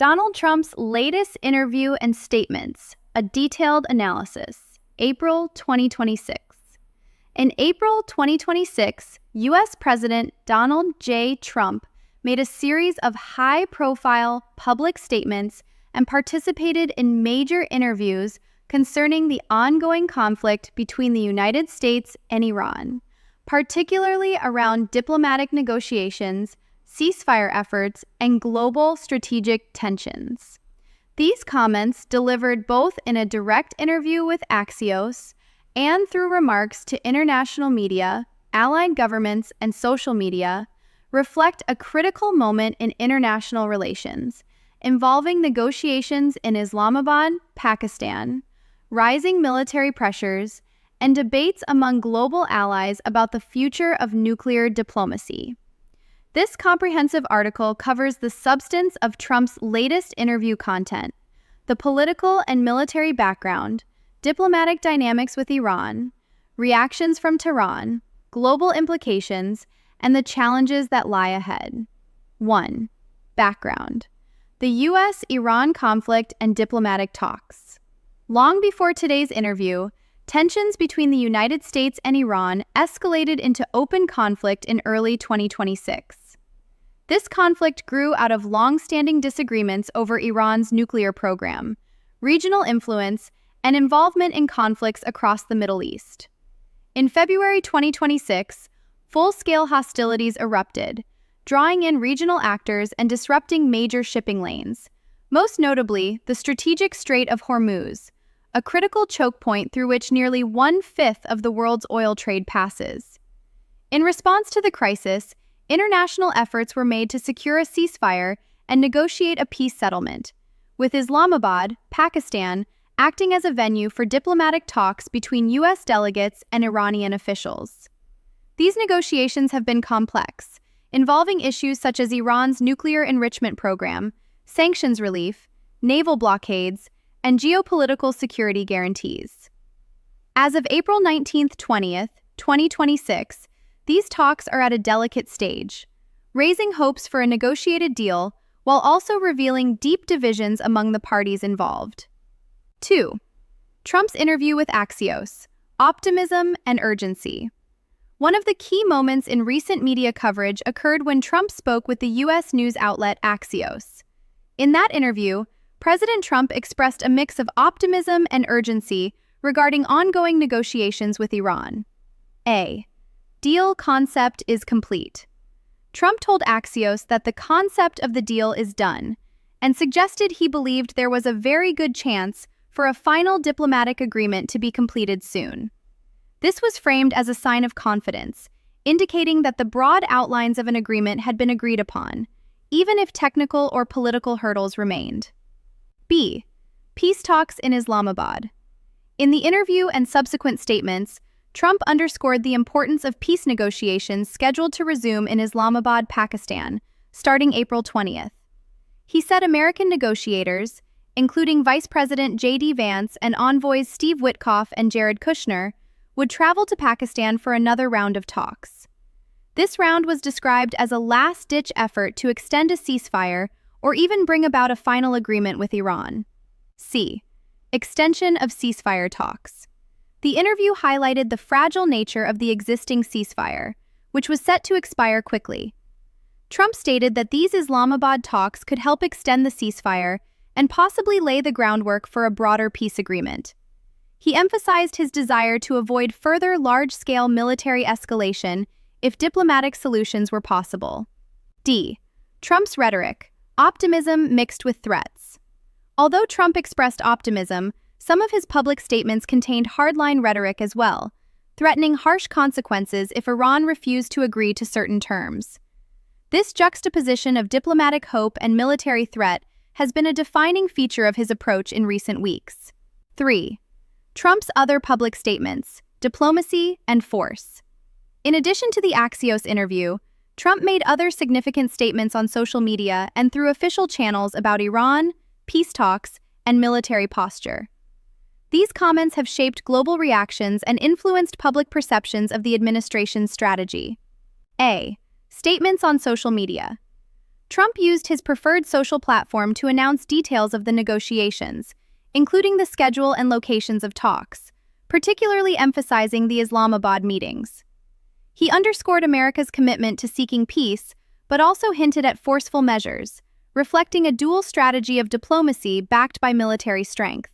Donald Trump's latest interview and statements, a detailed analysis, April 2026. In April 2026, U.S. President Donald J. Trump made a series of high-profile public statements and participated in major interviews concerning the ongoing conflict between the United States and Iran, particularly around diplomatic negotiations, ceasefire efforts, and global strategic tensions. These comments, delivered both in a direct interview with Axios and through remarks to international media, allied governments, and social media, reflect a critical moment in international relations, involving negotiations in Islamabad, Pakistan, rising military pressures, and debates among global allies about the future of nuclear diplomacy. This comprehensive article covers the substance of Trump's latest interview content, the political and military background, diplomatic dynamics with Iran, reactions from Tehran, global implications, and the challenges that lie ahead. 1. Background: the U.S.-Iran conflict and diplomatic talks. Long before today's interview, tensions between the United States and Iran escalated into open conflict in early 2026. This conflict grew out of long-standing disagreements over Iran's nuclear program, regional influence, and involvement in conflicts across the Middle East. In February 2026, full-scale hostilities erupted, drawing in regional actors and disrupting major shipping lanes, most notably the strategic Strait of Hormuz, a critical choke point through which nearly 1/5 of the world's oil trade passes. In response to the crisis, international efforts were made to secure a ceasefire and negotiate a peace settlement, with Islamabad, Pakistan, acting as a venue for diplomatic talks between U.S. delegates and Iranian officials. These negotiations have been complex, involving issues such as Iran's nuclear enrichment program, sanctions relief, naval blockades, and geopolitical security guarantees. As of April 19th, 2026, these talks are at a delicate stage, raising hopes for a negotiated deal while also revealing deep divisions among the parties involved. 2. Trump's interview with Axios: optimism and urgency. One of the key moments in recent media coverage occurred when Trump spoke with the U.S. news outlet Axios. In that interview, President Trump expressed a mix of optimism and urgency regarding ongoing negotiations with Iran. A. Deal concept is complete. Trump told Axios that the concept of the deal is done, and suggested he believed there was a very good chance for a final diplomatic agreement to be completed soon. This was framed as a sign of confidence, indicating that the broad outlines of an agreement had been agreed upon, even if technical or political hurdles remained. B. Peace talks in Islamabad. In the interview and subsequent statements, Trump underscored the importance of peace negotiations scheduled to resume in Islamabad, Pakistan, starting April 20th. He said American negotiators, including Vice President J.D. Vance and envoys Steve Witkoff and Jared Kushner, would travel to Pakistan for another round of talks. This round was described as a last-ditch effort to extend a ceasefire or even bring about a final agreement with Iran. C. Extension of ceasefire talks. The interview highlighted the fragile nature of the existing ceasefire, which was set to expire quickly. Trump stated that these Islamabad talks could help extend the ceasefire and possibly lay the groundwork for a broader peace agreement. He emphasized his desire to avoid further large-scale military escalation if diplomatic solutions were possible. D. Trump's rhetoric: optimism mixed with threats. Although Trump expressed optimism, some of his public statements contained hardline rhetoric as well, threatening harsh consequences if Iran refused to agree to certain terms. This juxtaposition of diplomatic hope and military threat has been a defining feature of his approach in recent weeks. 3. Trump's other public statements: diplomacy and force. In addition to the Axios interview, Trump made other significant statements on social media and through official channels about Iran, peace talks, and military posture. These comments have shaped global reactions and influenced public perceptions of the administration's strategy. A. Statements on social media. Trump used his preferred social platform to announce details of the negotiations, including the schedule and locations of talks, particularly emphasizing the Islamabad meetings. He underscored America's commitment to seeking peace, but also hinted at forceful measures, reflecting a dual strategy of diplomacy backed by military strength.